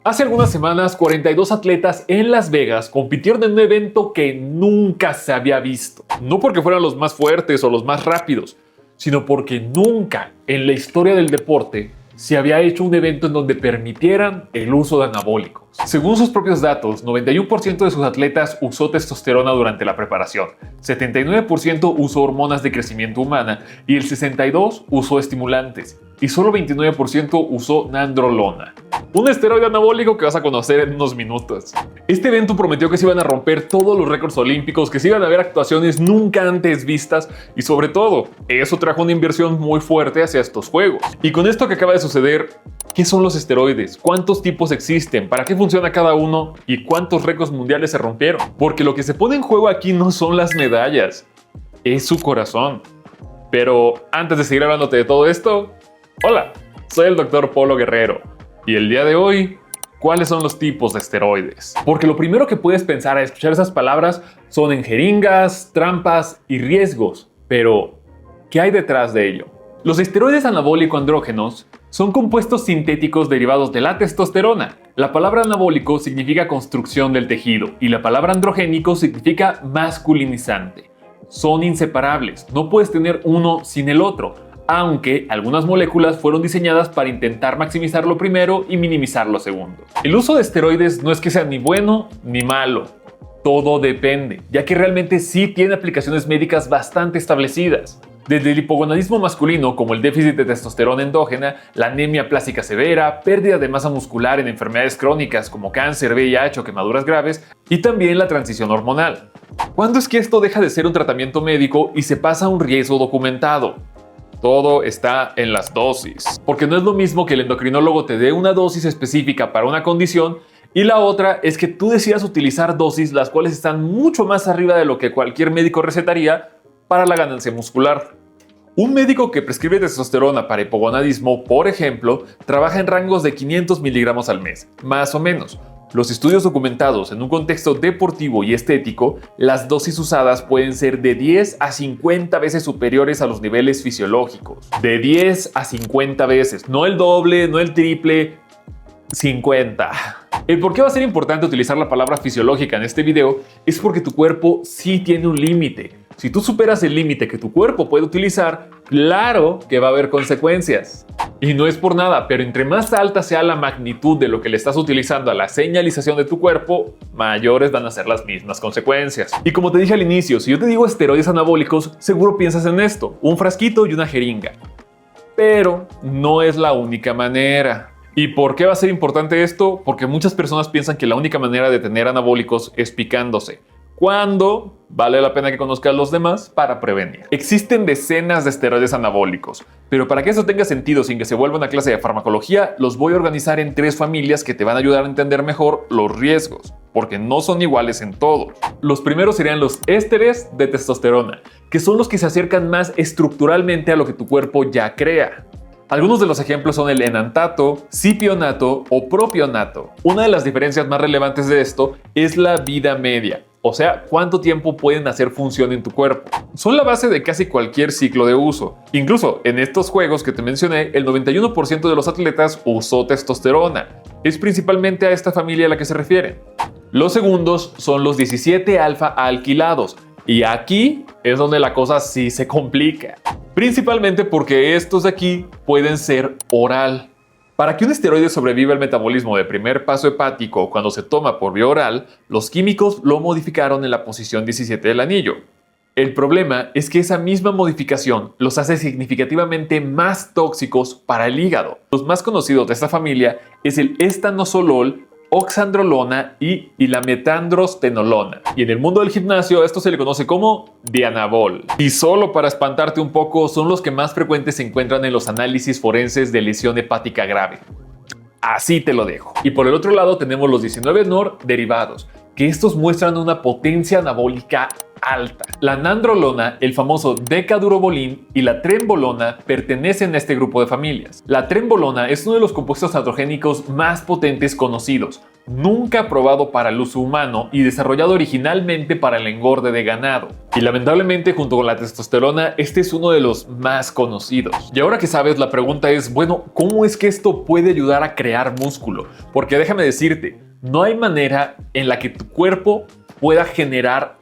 Hace algunas semanas, 42 atletas en Las Vegas compitieron en un evento que nunca se había visto. No porque fueran los más fuertes o los más rápidos, sino porque nunca en la historia del deporte se había hecho un evento en donde permitieran el uso de anabólicos. Según sus propios datos, 91% de sus atletas usó testosterona durante la preparación, 79% usó hormonas de crecimiento humana y el 62% usó estimulantes y solo 29% usó nandrolona, un esteroide anabólico que vas a conocer en unos minutos. Este evento prometió que se iban a romper todos los récords olímpicos, que se iban a ver actuaciones nunca antes vistas y sobre todo, eso trajo una inversión muy fuerte hacia estos juegos. Y con esto que acaba de suceder, ¿qué son los esteroides? ¿Cuántos tipos existen? ¿Para qué funciona cada uno? ¿Y cuántos récords mundiales se rompieron? Porque lo que se pone en juego aquí no son las medallas, es su corazón. Pero antes de seguir hablándote de todo esto, hola, soy el Dr. Polo Guerrero. Y el día de hoy, ¿cuáles son los tipos de esteroides? Porque lo primero que puedes pensar al escuchar esas palabras son en jeringas, trampas y riesgos. Pero, ¿qué hay detrás de ello? Los esteroides anabólico-andrógenos son compuestos sintéticos derivados de la testosterona. La palabra anabólico significa construcción del tejido y la palabra androgénico significa masculinizante. Son inseparables, no puedes tener uno sin el otro, aunque algunas moléculas fueron diseñadas para intentar maximizar lo primero y minimizar lo segundo. El uso de esteroides no es que sea ni bueno ni malo, todo depende, ya que realmente sí tiene aplicaciones médicas bastante establecidas. Desde el hipogonadismo masculino, como el déficit de testosterona endógena, la anemia plástica severa, pérdida de masa muscular en enfermedades crónicas como cáncer, VIH o quemaduras graves, y también la transición hormonal. ¿Cuándo es que esto deja de ser un tratamiento médico y se pasa a un riesgo documentado? Todo está en las dosis, porque no es lo mismo que el endocrinólogo te dé una dosis específica para una condición y la otra es que tú decidas utilizar dosis las cuales están mucho más arriba de lo que cualquier médico recetaría para la ganancia muscular. Un médico que prescribe testosterona para hipogonadismo, por ejemplo, trabaja en rangos de 500 miligramos al mes, más o menos. Los estudios documentados en un contexto deportivo y estético, las dosis usadas pueden ser de 10 a 50 veces superiores a los niveles fisiológicos. De 10 a 50 veces, no el doble, no el triple, 50. El por qué va a ser importante utilizar la palabra fisiológica en este video es porque tu cuerpo sí tiene un límite. Si tú superas el límite que tu cuerpo puede utilizar, claro que va a haber consecuencias. Y no es por nada, pero entre más alta sea la magnitud de lo que le estás utilizando a la señalización de tu cuerpo, mayores van a ser las mismas consecuencias. Y como te dije al inicio, si yo te digo esteroides anabólicos, seguro piensas en esto, un frasquito y una jeringa. Pero no es la única manera. ¿Y por qué va a ser importante esto? Porque muchas personas piensan que la única manera de tener anabólicos es picándose, cuando vale la pena que conozcas los demás para prevenir. Existen decenas de esteroides anabólicos, pero para que eso tenga sentido sin que se vuelva una clase de farmacología, los voy a organizar en 3 familias que te van a ayudar a entender mejor los riesgos, porque no son iguales en todos. Los primeros serían los ésteres de testosterona, que son los que se acercan más estructuralmente a lo que tu cuerpo ya crea. Algunos de los ejemplos son el enantato, cipionato o propionato. Una de las diferencias más relevantes de esto es la vida media, o sea, cuánto tiempo pueden hacer función en tu cuerpo. Son la base de casi cualquier ciclo de uso. Incluso en estos juegos que te mencioné, el 91% de los atletas usó testosterona. Es principalmente a esta familia a la que se refieren. Los segundos son los 17 alfa alquilados. Y aquí es donde la cosa sí se complica. Principalmente porque estos de aquí pueden ser oral. Para que un esteroide sobreviva el metabolismo de primer paso hepático cuando se toma por vía oral, los químicos lo modificaron en la posición 17 del anillo. El problema es que esa misma modificación los hace significativamente más tóxicos para el hígado. Los más conocidos de esta familia es el estanosolol, oxandrolona y la metandrostenolona. Y en el mundo del gimnasio esto se le conoce como Dianabol. Y solo para espantarte un poco, son los que más frecuentes se encuentran en los análisis forenses de lesión hepática grave. Así te lo dejo. Y por el otro lado tenemos los 19-nor derivados, que estos muestran una potencia anabólica alta. La nandrolona, el famoso decadurobolín y la trembolona pertenecen a este grupo de familias. La trembolona es uno de los compuestos androgénicos más potentes conocidos. nunca probado para el uso humano y desarrollado originalmente para el engorde de ganado. Y lamentablemente, junto con la testosterona, este es uno de los más conocidos. Y ahora que sabes, la pregunta es, bueno, ¿cómo es que esto puede ayudar a crear músculo? Porque déjame decirte, no hay manera en la que tu cuerpo pueda generar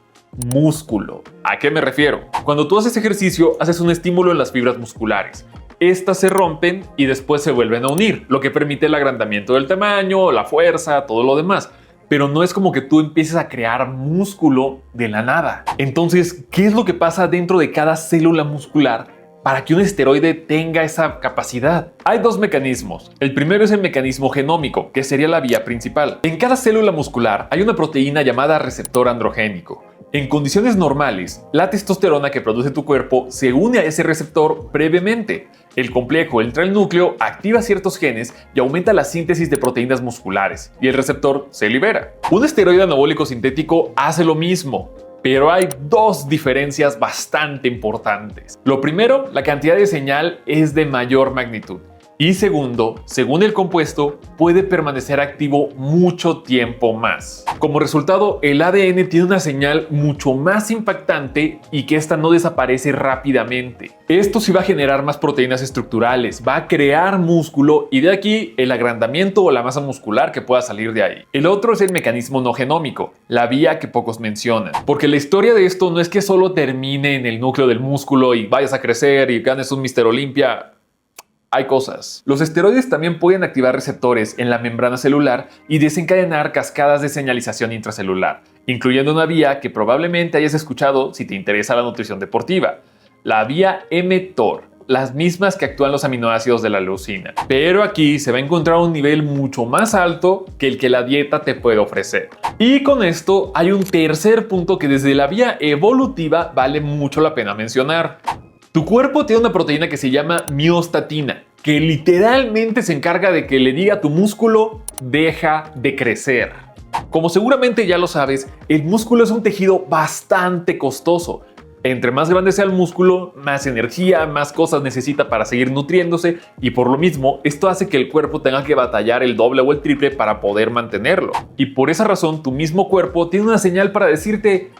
músculo. ¿A qué me refiero? Cuando tú haces ejercicio, haces un estímulo en las fibras musculares. Estas se rompen y después se vuelven a unir, lo que permite el agrandamiento del tamaño, la fuerza, todo lo demás. Pero no es como que tú empieces a crear músculo de la nada. Entonces, ¿qué es lo que pasa dentro de cada célula muscular para que un esteroide tenga esa capacidad? Hay dos mecanismos. El primero es el mecanismo genómico, que sería la vía principal. En cada célula muscular hay una proteína llamada receptor androgénico. En condiciones normales, la testosterona que produce tu cuerpo se une a ese receptor previamente. El complejo entra al núcleo, activa ciertos genes y aumenta la síntesis de proteínas musculares, y el receptor se libera. Un esteroide anabólico sintético hace lo mismo, pero hay dos diferencias bastante importantes. Lo primero, la cantidad de señal es de mayor magnitud. Y segundo, según el compuesto, puede permanecer activo mucho tiempo más. Como resultado, el ADN tiene una señal mucho más impactante y que esta no desaparece rápidamente. Esto sí va a generar más proteínas estructurales, va a crear músculo y de aquí el agrandamiento o la masa muscular que pueda salir de ahí. El otro es el mecanismo no genómico, la vía que pocos mencionan. Porque la historia de esto no es que solo termine en el núcleo del músculo y vayas a crecer y ganes un Mr. Olympia. Hay cosas. Los esteroides también pueden activar receptores en la membrana celular y desencadenar cascadas de señalización intracelular, incluyendo una vía que probablemente hayas escuchado si te interesa la nutrición deportiva, la vía mTOR, las mismas que actúan los aminoácidos de la leucina. Pero aquí se va a encontrar un nivel mucho más alto que el que la dieta te puede ofrecer. Y con esto hay un tercer punto que desde la vía evolutiva vale mucho la pena mencionar. Tu cuerpo tiene una proteína que se llama miostatina, que literalmente se encarga de que le diga a tu músculo, deja de crecer. Como seguramente ya lo sabes, el músculo es un tejido bastante costoso. Entre más grande sea el músculo, más energía, más cosas necesita para seguir nutriéndose y por lo mismo, esto hace que el cuerpo tenga que batallar el doble o el triple para poder mantenerlo. Y por esa razón, tu mismo cuerpo tiene una señal para decirte,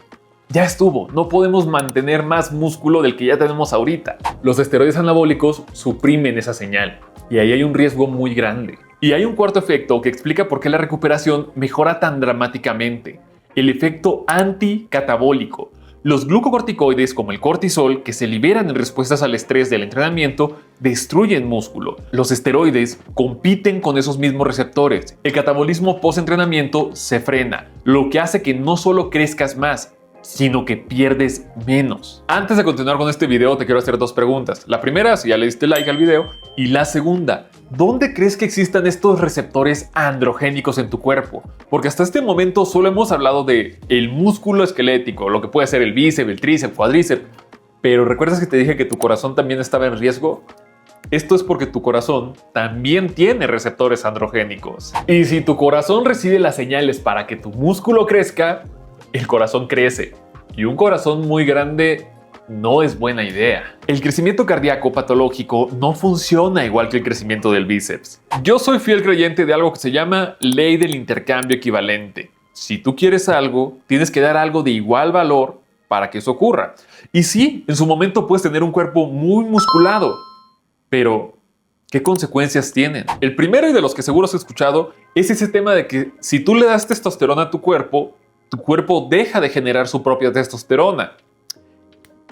ya estuvo, no podemos mantener más músculo del que ya tenemos ahorita. Los esteroides anabólicos suprimen esa señal y ahí hay un riesgo muy grande. Y hay un cuarto efecto que explica por qué la recuperación mejora tan dramáticamente: el efecto anticatabólico. Los glucocorticoides como el cortisol, que se liberan en respuestas al estrés del entrenamiento, destruyen músculo. Los esteroides compiten con esos mismos receptores. El catabolismo post-entrenamiento se frena, lo que hace que no solo crezcas más, sino que pierdes menos. Antes de continuar con este video, te quiero hacer dos preguntas. La primera, si ya le diste like al video, y la segunda, ¿dónde crees que existan estos receptores androgénicos en tu cuerpo? Porque hasta este momento solo hemos hablado de el músculo esquelético, lo que puede ser el bíceps, el tríceps, cuádriceps, pero ¿recuerdas que te dije que tu corazón también estaba en riesgo? Esto es porque tu corazón también tiene receptores androgénicos. Y si tu corazón recibe las señales para que tu músculo crezca, el corazón crece, y un corazón muy grande no es buena idea. El crecimiento cardíaco patológico no funciona igual que el crecimiento del bíceps. Yo soy fiel creyente de algo que se llama ley del intercambio equivalente. Si tú quieres algo, tienes que dar algo de igual valor para que eso ocurra. Y sí, en su momento puedes tener un cuerpo muy musculado, pero ¿qué consecuencias tienen? El primero, y de los que seguro has escuchado, es ese tema de que si tú le das testosterona a tu cuerpo deja de generar su propia testosterona.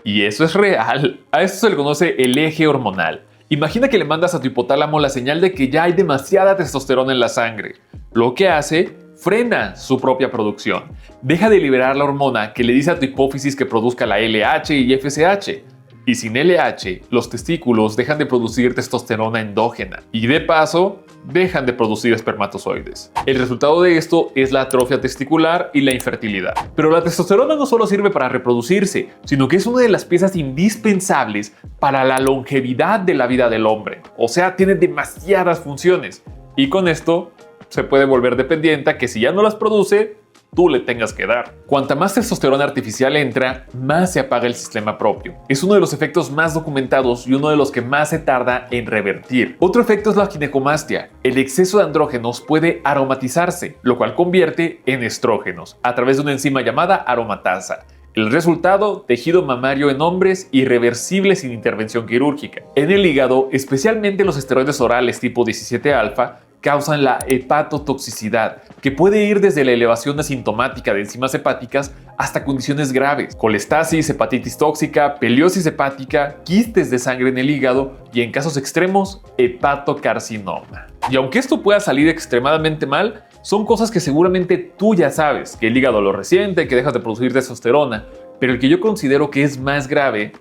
Y eso es real. A esto se le conoce el eje hormonal. Imagina que le mandas a tu hipotálamo la señal de que ya hay demasiada testosterona en la sangre. Lo que hace, frena su propia producción. Deja de liberar la hormona que le dice a tu hipófisis que produzca la LH y FSH. Y sin LH, los testículos dejan de producir testosterona endógena. Y de paso, dejan de producir espermatozoides. El resultado de esto es la atrofia testicular y la infertilidad. Pero la testosterona no solo sirve para reproducirse, sino que es una de las piezas indispensables para la longevidad de la vida del hombre. O sea, tiene demasiadas funciones. Y con esto se puede volver dependiente a que si ya no las produce, tú le tengas que dar. Cuanta más testosterona artificial entra, más se apaga el sistema propio. Es uno de los efectos más documentados y uno de los que más se tarda en revertir. Otro efecto es la ginecomastia. El exceso de andrógenos puede aromatizarse, lo cual convierte en estrógenos a través de una enzima llamada aromatasa. El resultado, tejido mamario en hombres irreversible sin intervención quirúrgica. En el hígado, especialmente los esteroides orales tipo 17-alfa, causan la hepatotoxicidad, que puede ir desde la elevación asintomática de enzimas hepáticas hasta condiciones graves, colestasis, hepatitis tóxica, peliosis hepática, quistes de sangre en el hígado y, en casos extremos, hepatocarcinoma. Y aunque esto pueda salir extremadamente mal, son cosas que seguramente tú ya sabes, que el hígado lo resiente, que dejas de producir testosterona, pero el que yo considero que es más grave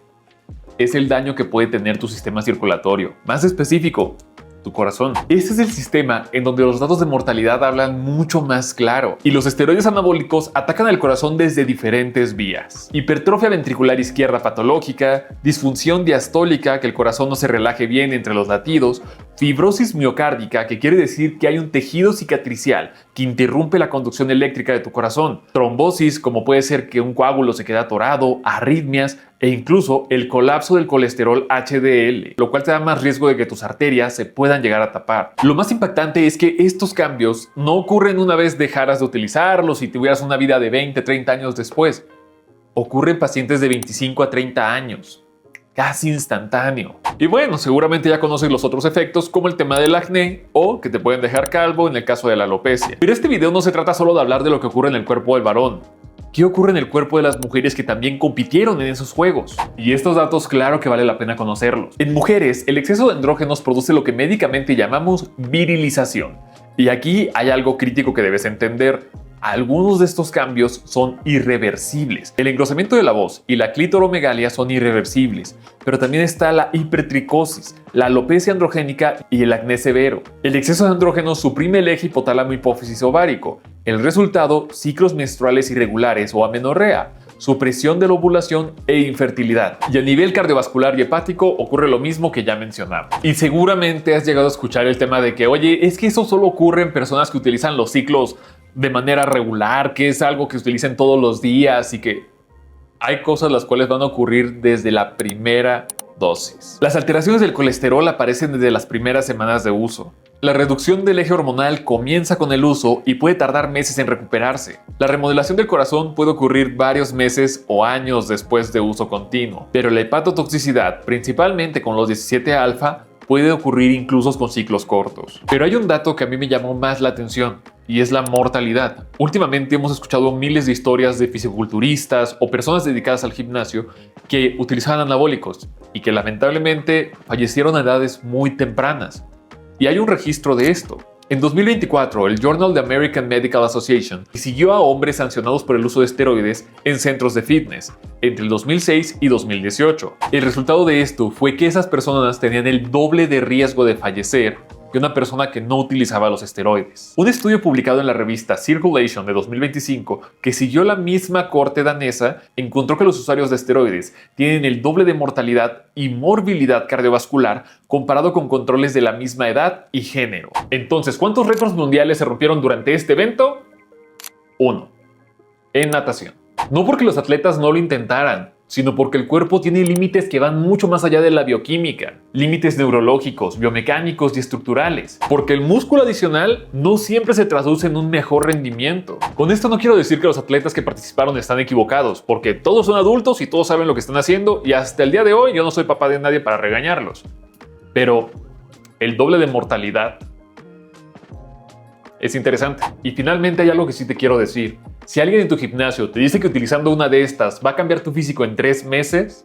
es el daño que puede tener tu sistema circulatorio. Más específico, tu corazón. Este es el sistema en donde los datos de mortalidad hablan mucho más claro, y los esteroides anabólicos atacan al corazón desde diferentes vías. Hipertrofia ventricular izquierda patológica, disfunción diastólica, que el corazón no se relaje bien entre los latidos, fibrosis miocárdica, que quiere decir que hay un tejido cicatricial que interrumpe la conducción eléctrica de tu corazón, trombosis, como puede ser que un coágulo se quede atorado, arritmias, e incluso el colapso del colesterol HDL, lo cual te da más riesgo de que tus arterias se puedan llegar a tapar. Lo más impactante es que estos cambios no ocurren una vez dejaras de utilizarlos y tuvieras una vida de 20, 30 años después. Ocurre en pacientes de 25 a 30 años. Casi instantáneo. Y bueno, seguramente ya conoces los otros efectos, como el tema del acné o que te pueden dejar calvo en el caso de la alopecia. Pero este video no se trata solo de hablar de lo que ocurre en el cuerpo del varón. ¿Qué ocurre en el cuerpo de las mujeres que también compitieron en esos juegos? Y estos datos, claro que vale la pena conocerlos. En mujeres, el exceso de andrógenos produce lo que médicamente llamamos virilización. Y aquí hay algo crítico que debes entender. Algunos de estos cambios son irreversibles. El engrosamiento de la voz y la clítoromegalia son irreversibles, pero también está la hipertricosis, la alopecia androgénica y el acné severo. El exceso de andrógenos suprime el eje hipotálamo hipófisis ovárico. El resultado, ciclos menstruales irregulares o amenorrea, supresión de la ovulación e infertilidad. Y a nivel cardiovascular y hepático ocurre lo mismo que ya mencionaba. Y seguramente has llegado a escuchar el tema de que, oye, es que eso solo ocurre en personas que utilizan los ciclos de manera regular, que es algo que utilicen todos los días y que hay cosas las cuales van a ocurrir desde la primera dosis. Las alteraciones del colesterol aparecen desde las primeras semanas de uso. La reducción del eje hormonal comienza con el uso y puede tardar meses en recuperarse. La remodelación del corazón puede ocurrir varios meses o años después de uso continuo, pero la hepatotoxicidad, principalmente con los 17-alfa, puede ocurrir incluso con ciclos cortos. Pero hay un dato que a mí me llamó más la atención, y es la mortalidad. Últimamente hemos escuchado miles de historias de fisiculturistas o personas dedicadas al gimnasio que utilizaban anabólicos y que lamentablemente fallecieron a edades muy tempranas. Y hay un registro de esto. En 2024, el Journal of the American Medical Association siguió a hombres sancionados por el uso de esteroides en centros de fitness entre el 2006 y 2018. El resultado de esto fue que esas personas tenían el doble de riesgo de fallecer que una persona que no utilizaba los esteroides. Un estudio publicado en la revista Circulation de 2025, que siguió la misma corte danesa, encontró que los usuarios de esteroides tienen el doble de mortalidad y morbilidad cardiovascular comparado con controles de la misma edad y género. Entonces, ¿cuántos récords mundiales se rompieron durante este evento? 1. En natación. No porque los atletas no lo intentaran, sino porque el cuerpo tiene límites que van mucho más allá de la bioquímica, límites neurológicos, biomecánicos y estructurales, porque el músculo adicional no siempre se traduce en un mejor rendimiento. Con esto no quiero decir que los atletas que participaron están equivocados, porque todos son adultos y todos saben lo que están haciendo, y hasta el día de hoy yo no soy papá de nadie para regañarlos. Pero el doble de mortalidad es interesante. Y finalmente hay algo que sí te quiero decir. Si alguien en tu gimnasio te dice que utilizando una de estas va a cambiar tu físico en 3 meses,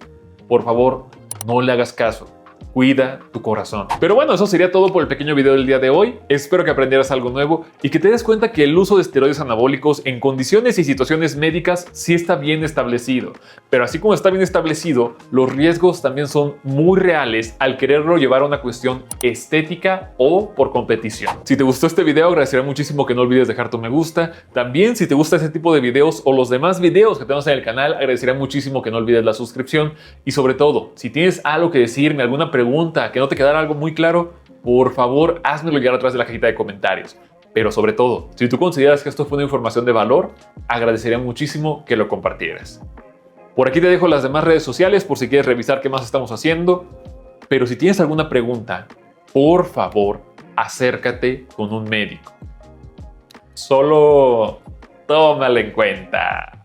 por favor, no le hagas caso. Cuida tu corazón. Pero bueno, eso sería todo por el pequeño video del día de hoy. Espero que aprendieras algo nuevo y que te des cuenta que el uso de esteroides anabólicos en condiciones y situaciones médicas sí está bien establecido. Pero así como está bien establecido, los riesgos también son muy reales al quererlo llevar a una cuestión estética o por competición. Si te gustó este video, agradecería muchísimo que no olvides dejar tu me gusta. También, si te gusta este tipo de videos o los demás videos que tenemos en el canal, agradecería muchísimo que no olvides la suscripción. Y sobre todo, si tienes algo que decirme, alguna pregunta, que no te quedara algo muy claro, por favor, házmelo llegar atrás de la cajita de comentarios. Pero sobre todo, si tú consideras que esto fue una información de valor, agradecería muchísimo que lo compartieras. Por aquí te dejo las demás redes sociales por si quieres revisar qué más estamos haciendo. Pero si tienes alguna pregunta, por favor, acércate con un médico. Solo tómala en cuenta.